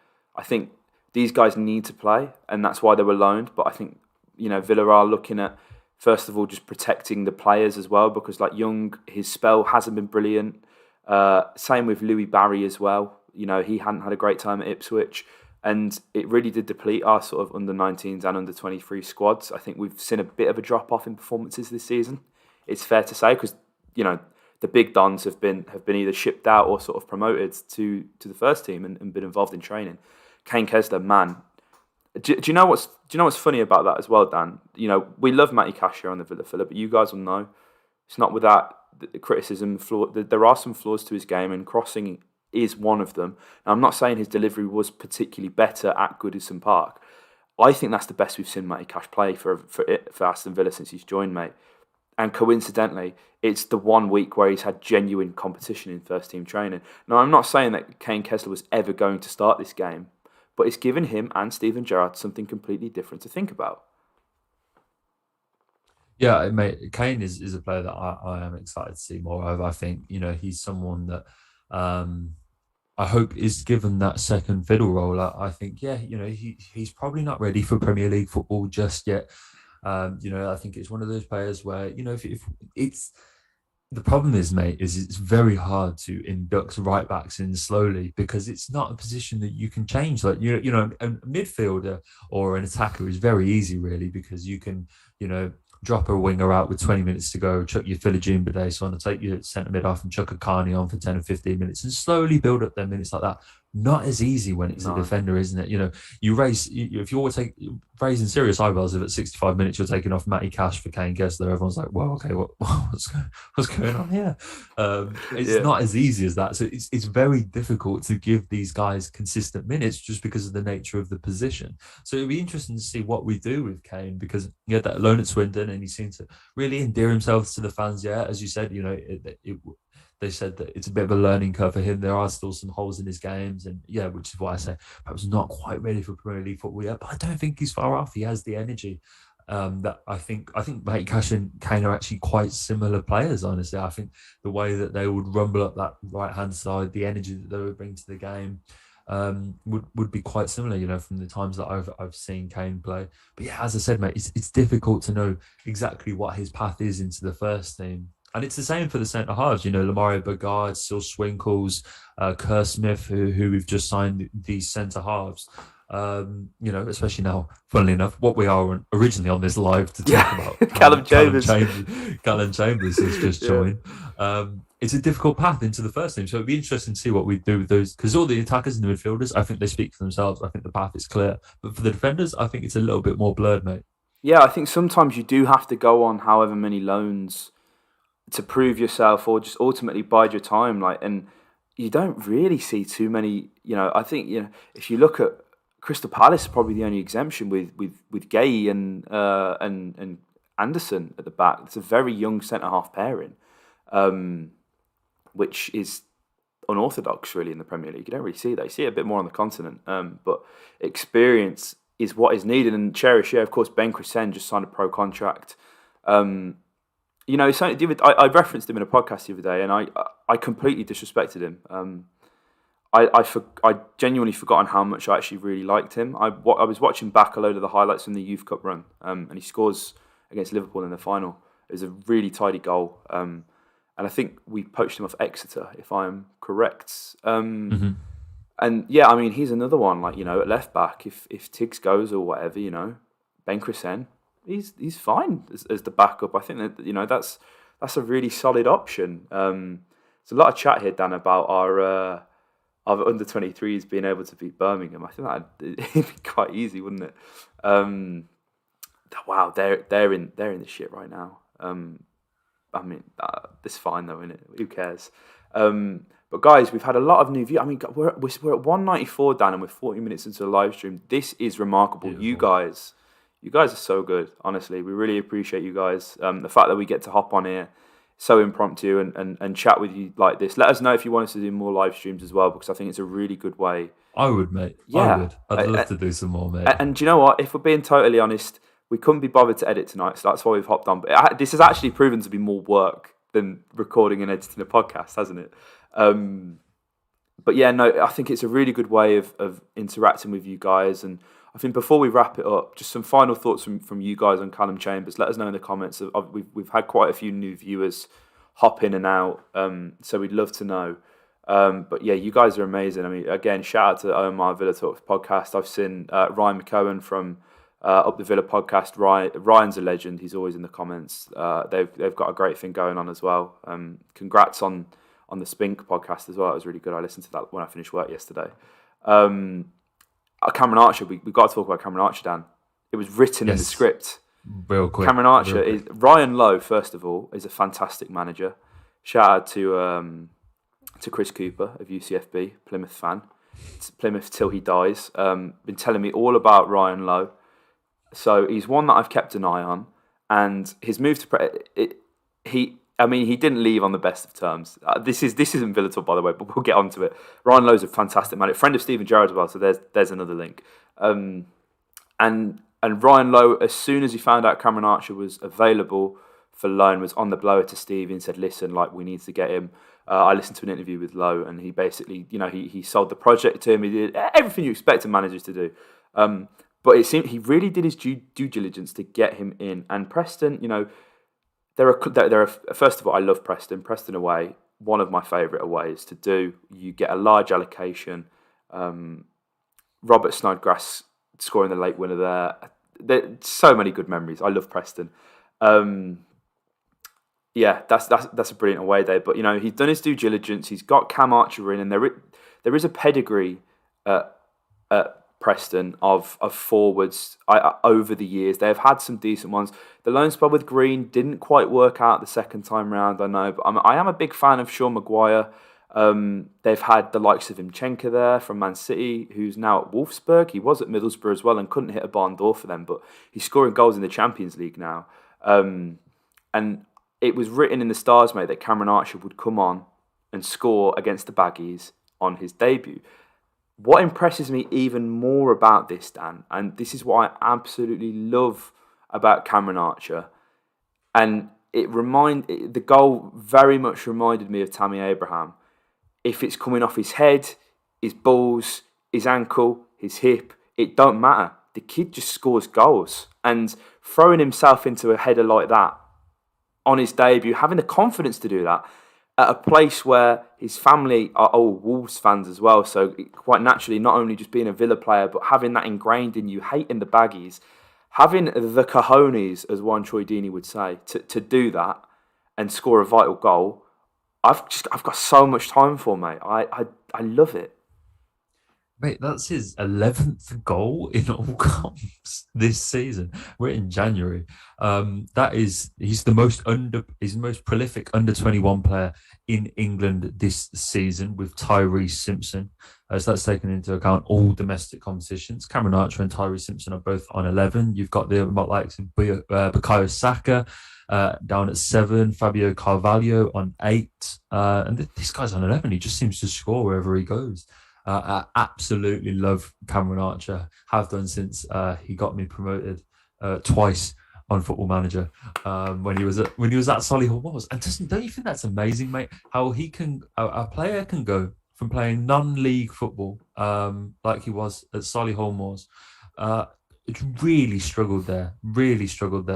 these guys need to play, and that's why they were loaned. But I think, Villa are looking at, first of all, just protecting the players as well, because like Young, his spell hasn't been brilliant. Same with Louis Barry as well. He hadn't had a great time at Ipswich. And it really did deplete our sort of under-19s and under-23 squads. I think we've seen a bit of a drop-off in performances this season. It's fair to say, because, the big dons have been either shipped out or sort of promoted to the first team and been involved in training. Kane Kessler, man. Do you know what's funny about that as well, Dan? We love Matty Cash here on the Villa Filler, but you guys will know it's not without the criticism. There are some flaws to his game, and crossing is one of them. Now, I'm not saying his delivery was particularly better at Goodison Park. I think that's the best we've seen Matty Cash play for Aston Villa since he's joined, mate. And coincidentally, it's the 1 week where he's had genuine competition in first team training. Now, I'm not saying that Kane Kessler was ever going to start this game, but it's given him and Steven Gerrard something completely different to think about.
Yeah, mate, Kane is a player that I am excited to see more of. I think, he's someone that I hope is given that second fiddle role. I think, yeah, he's probably not ready for Premier League football just yet. I think it's one of those players where, if it's the problem is, mate, is it's very hard to induct right backs in slowly, because it's not a position that you can change. Like, a midfielder or an attacker is very easy, really, because you can, drop a winger out with 20 minutes to go, chuck your Philogene Badace on, and take your centre mid off and chuck a Carney on for 10 or 15 minutes and slowly build up their minutes like that. Not as easy when it's a defender, isn't it? If you're raising serious eyebrows if at 65 minutes you're taking off Matty Cash for Kane Kessler, everyone's like, well, okay, what's going on here? It's not as easy as that. So it's very difficult to give these guys consistent minutes just because of the nature of the position. So it'll be interesting to see what we do with Kane, because he had that loan at Swindon and he seemed to really endear himself to the fans. Yeah, as you said, they said that it's a bit of a learning curve for him. There are still some holes in his games, and yeah, which is why I say perhaps not quite ready for Premier League football yet. But I don't think he's far off. He has the energy. That I think Matty Cash and Kane are actually quite similar players. Honestly, I think the way that they would rumble up that right hand side, the energy that they would bring to the game, would be quite similar. From the times that I've seen Kane play. But yeah, as I said, mate, it's difficult to know exactly what his path is into the first team. And it's the same for the centre halves. Lamario Bagard, Sil Swinkles, Kerr Smith, who we've just signed these centre halves. Especially now, funnily enough, what we are originally on this live to talk about.
Callum Chambers.
Callum Chambers has just joined. It's a difficult path into the first team. So it'd be interesting to see what we do with those, because all the attackers and the midfielders, I think they speak for themselves. I think the path is clear. But for the defenders, I think it's a little bit more blurred, mate.
Yeah, I think sometimes you do have to go on however many loans to prove yourself or just ultimately bide your time. And you don't really see too many, I think, if you look at Crystal Palace, probably the only exemption with Gay and Anderson at the back. It's a very young centre half pairing, which is unorthodox really in the Premier League. You don't really see that. You see it a bit more on the continent, but experience is what is needed. And Cherish, of course, Ben Crescent just signed a pro contract. I referenced him in a podcast the other day, and I completely disrespected him. I genuinely forgotten how much I actually really liked him. I was watching back a load of the highlights from the Youth Cup run, and he scores against Liverpool in the final. It was a really tidy goal, and I think we poached him off Exeter, if I'm correct. And yeah, I mean, he's another one, at left back, if Tiggs goes or whatever, Ben Crescent, he's fine as the backup. I think that, that's a really solid option. There's a lot of chat here, Dan, about our under 23s being able to beat Birmingham. I think that'd be quite easy, wouldn't it? Wow, they're in the shit right now. I mean, it's fine though, isn't it? Who cares? But guys, we've had a lot of new views. I mean, we're at 194, Dan, and we're 40 minutes into the live stream. This is remarkable. Beautiful. You guys are so good. Honestly, we really appreciate you guys. The fact that we get to hop on here so impromptu and chat with you like this. Let us know if you want us to do more live streams as well, because I think it's a really good way.
I would, mate. Yeah. I would. I'd love to do some more, mate.
And do you know what? If we're being totally honest, we couldn't be bothered to edit tonight, so that's why we've hopped on. But this has actually proven to be more work than recording and editing a podcast, hasn't it? But yeah, no, I think it's a really good way of interacting with you guys. And I think before we wrap it up, just some final thoughts from you guys on Callum Chambers. Let us know in the comments. We've had quite a few new viewers hop in and out, so we'd love to know. But yeah, you guys are amazing. I mean, again, shout out to Omar Villa Talks podcast. I've seen Ryan McCowan from Up the Villa podcast. Ryan's a legend. He's always in the comments. They've got a great thing going on as well. Congrats on the Spink podcast as well. It was really good. I listened to that when I finished work yesterday. Cameron Archer, we've got to talk about Cameron Archer, Dan. It was written in the script.
Real quick.
Cameron Archer is Ryan Lowe. First of all, is a fantastic manager. Shout out to Chris Cooper of UCFB, Plymouth fan. It's Plymouth till he dies. Been telling me all about Ryan Lowe. So he's one that I've kept an eye on, and his move to he didn't leave on the best of terms. This isn't Villa Talk, by the way, but we'll get onto it. Ryan Lowe's a fantastic man, a friend of Stephen Gerrard as well. So there's another link. And Ryan Lowe, as soon as he found out Cameron Archer was available for loan, was on the blower to Steve and said, "Listen, we need to get him." I listened to an interview with Lowe, and he basically, he sold the project to him. He did everything you expect a manager to do. But it seemed he really did his due diligence to get him in. And Preston, there are. First of all, I love Preston. Preston away, one of my favourite aways to do. You get a large allocation. Robert Snodgrass scoring the late winner there. There's so many good memories. I love Preston. Yeah, that's a brilliant away day. But he's done his due diligence. He's got Cam Archer in, and there is a pedigree at Preston of forwards over the years. They've had some decent ones. The loan spell with Green didn't quite work out the second time round, I know, but I am a big fan of Sean Maguire. They've had the likes of Imchenko there from Man City, who's now at Wolfsburg. He was at Middlesbrough as well and couldn't hit a barn door for them, but he's scoring goals in the Champions League now. And it was written in the stars, mate, that Cameron Archer would come on and score against the Baggies on his debut. What impresses me even more about this, Dan, and this is what I absolutely love about Cameron Archer, and the goal very much reminded me of Tammy Abraham. If it's coming off his head, his balls, his ankle, his hip, it don't matter. The kid just scores goals, and throwing himself into a header like that, on his debut, having the confidence to do that at a place where his family are all Wolves fans as well. So quite naturally, not only just being a Villa player, but having that ingrained in you, hating the baggies, having the cojones, as Juan Troy Deeney would say, to do that and score a vital goal. I've got so much time for, mate. I love it.
Mate, that's his 11th goal in all comps this season. We're in January. He's the most prolific under 21 player in England this season with Tyrese Simpson. So that's taken into account all domestic competitions. Cameron Archer and Tyrese Simpson are both on 11. You've got the likes of Bukayo Saka down at 7, Fabio Carvalho on 8, and this guy's on 11. He just seems to score wherever he goes. I absolutely love Cameron Archer. Have done since he got me promoted twice on Football Manager when he was at Solihull Moors. And don't you think that's amazing, mate? How a player can go from playing non-league football like he was at Solihull Moors. It really struggled there. Really struggled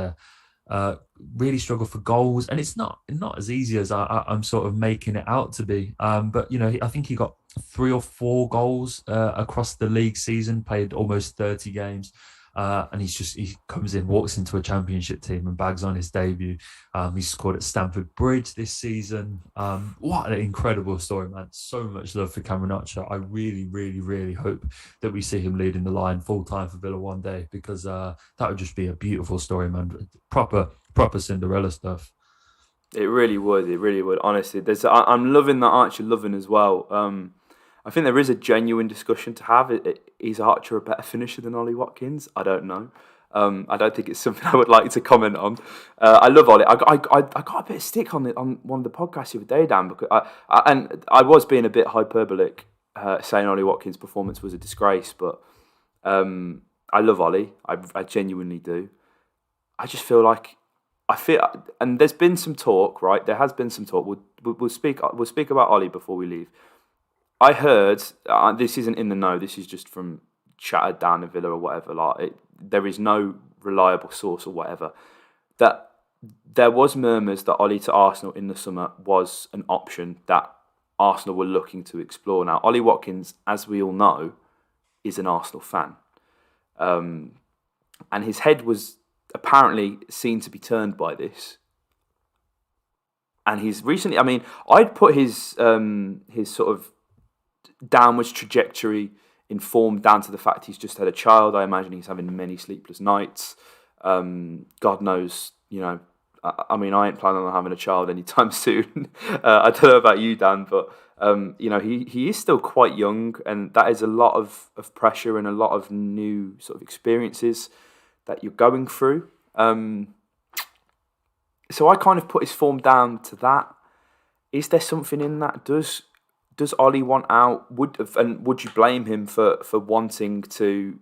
for goals, and it's not as easy as I'm sort of making it out to be. But I think he got 3 or 4 goals across the league season, played almost 30 games, and he comes in, walks into a championship team and bags on his debut. He scored at Stamford Bridge this season. What an incredible story, man. So much love for Cameron Archer. I really, really, really hope that we see him leading the line full time for Villa one day, because that would just be a beautiful story, man. Proper Cinderella stuff.
It really would. Honestly, I'm loving that Archer loving as well. I think there is a genuine discussion to have. Is Archer a better finisher than Ollie Watkins? I don't know. I don't think it's something I would like to comment on. I love Ollie. I got a bit of stick on one of the podcasts the other day, Dan, because I was being a bit hyperbolic, saying Ollie Watkins' performance was a disgrace, but I love Ollie. I genuinely do. I just feel like and there's been some talk, right? There has been some talk. We'll speak about Ollie before we leave. I heard, this isn't in the know, this is just from chatter down the Villa or whatever, there is no reliable source or whatever, that there was murmurs that Ollie to Arsenal in the summer was an option that Arsenal were looking to explore. Now, Ollie Watkins, as we all know, is an Arsenal fan. And his head was apparently seen to be turned by this. And he's recently, I'd put his sort of downwards trajectory in form down to the fact he's just had a child. I imagine he's having many sleepless nights. God knows, I ain't planning on having a child anytime soon. I don't know about you, Dan, but he is still quite young, and that is a lot of pressure and a lot of new sort of experiences that you're going through. So I kind of put his form down to that. Is there something in that? Does Ollie want out? Would you blame him for wanting to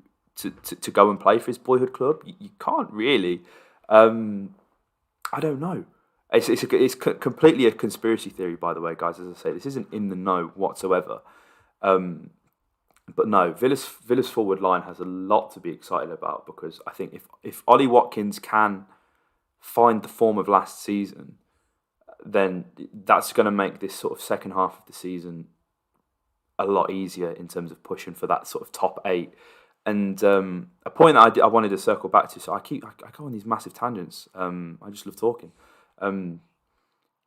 go and play for his boyhood club? You can't really. I don't know. It's completely a conspiracy theory, by the way, guys. As I say, this isn't in the know whatsoever. But no, Villa's forward line has a lot to be excited about, because I think if Ollie Watkins can find the form of last season, then that's going to make this sort of second half of the season a lot easier in terms of pushing for that sort of top 8. And a point that I wanted to circle back to, so I go on these massive tangents. I just love talking.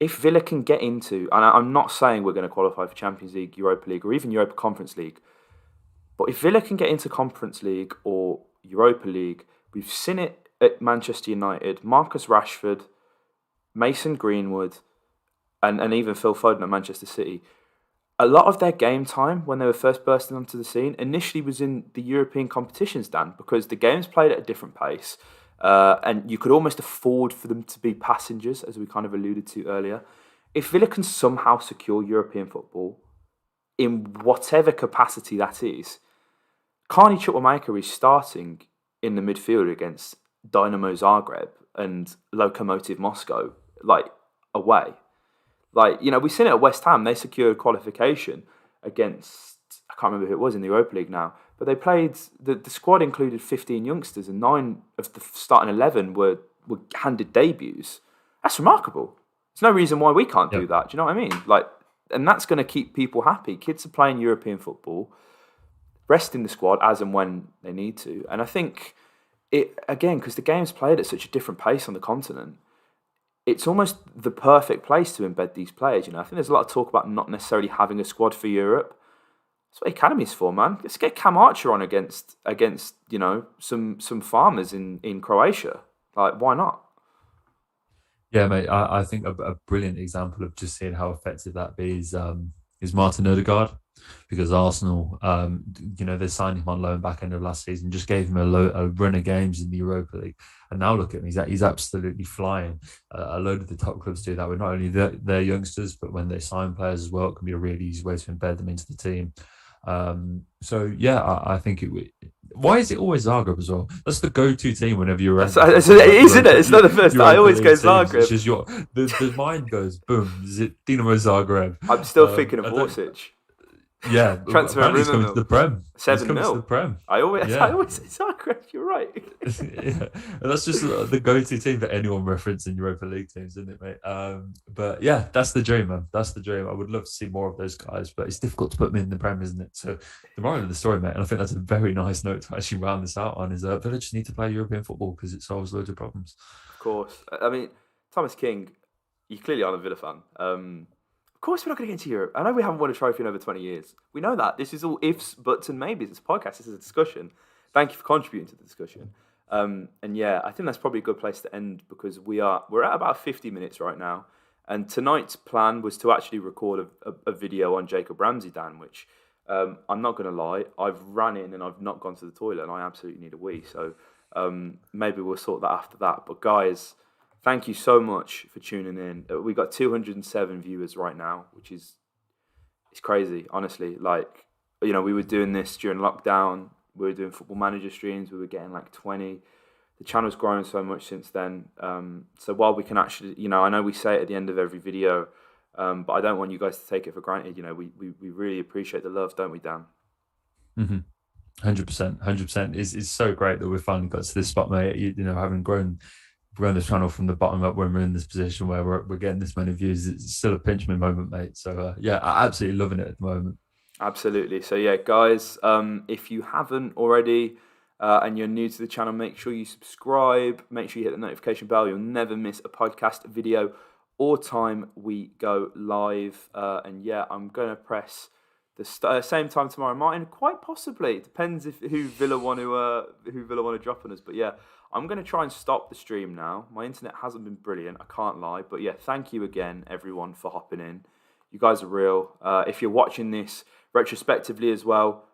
If Villa can get into, and I'm not saying we're going to qualify for Champions League, Europa League, or even Europa Conference League, but if Villa can get into Conference League or Europa League, we've seen it at Manchester United, Marcus Rashford, Mason Greenwood, and even Phil Foden at Manchester City. A lot of their game time when they were first bursting onto the scene initially was in the European competitions, Dan, because the games played at a different pace, and you could almost afford for them to be passengers, as we kind of alluded to earlier. If Villa can somehow secure European football in whatever capacity that is, Carney Chukwuemeka is starting in the midfield against Dynamo Zagreb and Lokomotiv Moscow, away. We've seen it at West Ham. They secured qualification against, I can't remember who it was in the Europa League now, but they played, the squad included 15 youngsters, and 9 of the starting 11 were handed debuts. That's remarkable. There's no reason why we can't do
Yep.
that. Do you know what I mean? Like, and that's going to keep people happy. Kids are playing European football, resting the squad as and when they need to. And I think it, again, because the game's played at such a different pace on the continent, it's almost the perfect place to embed these players. You know, I think there's a lot of talk about not necessarily having a squad for Europe. That's what academy's for, man. Let's get Cam Archer on against some farmers in Croatia. Like, why not?
Yeah, mate. I think a brilliant example of just seeing how effective that be is Martin Odegaard, because Arsenal, they signed him on loan back end of last season, just gave him a run of games in the Europa League, and now look at him. He's absolutely flying. A load of the top clubs do that with not only their youngsters, but when they sign players as well, it can be a really easy way to embed them into the team. I think it would. Why is it always Zagreb as well? That's the go-to team whenever you're.
Isn't it? It's not the first. I always go Zagreb.
It's just the mind goes boom. Is it Dinamo Zagreb?
I'm still thinking of Orsic.
Yeah,
transfer
apparently he's coming to the Prem.
$7 million.
To the Prem.
I always say Zagreb. You're right.
Yeah, and that's just the go-to team for anyone referencing Europa League teams, isn't it, mate? But yeah, that's the dream, man. That's the dream. I would love to see more of those guys, but it's difficult to put them in the Prem, isn't it? So the moral of the story, mate, and I think that's a very nice note to actually round this out on, is Villa just need to play European football because it solves loads of problems.
Of course. I mean, Thomas King, you clearly are a Villa fan. Of course we're not going to get into Europe. I know we haven't won a trophy in over 20 years. We know that. This is all ifs, buts, and maybes. It's a podcast. This is a discussion. Thank you for contributing to the discussion. And yeah, I think that's probably a good place to end, because we're at about 50 minutes right now. And tonight's plan was to actually record a video on Jacob Ramsey, Dan, which I'm not going to lie, I've ran in and I've not gone to the toilet and I absolutely need a wee. So maybe we'll sort that after that. But guys, thank you so much for tuning in. We got 207 viewers right now, which is crazy, honestly. Like, we were doing this during lockdown. We were doing Football Manager streams. We were getting like 20. The channel's grown so much since then. So while we can actually, I know we say it at the end of every video, but I don't want you guys to take it for granted. We really appreciate the love, don't we, Dan?
100%. It's so great that we've finally got to this spot, mate. Having grown this channel from the bottom up, when we're in this position where we're getting this many views, it's still a pinch me moment, mate. So I'm absolutely loving it at the moment.
Absolutely. So yeah, guys, if you haven't already and you're new to the channel, make sure you subscribe. Make sure you hit the notification bell. You'll never miss a podcast video or time we go live. And yeah, I'm going to press the same time tomorrow, Martin. Quite possibly. It depends who Villa want to drop on us. But yeah, I'm going to try and stop the stream now. My internet hasn't been brilliant, I can't lie. But yeah, thank you again, everyone, for hopping in. You guys are real. If you're watching this retrospectively as well,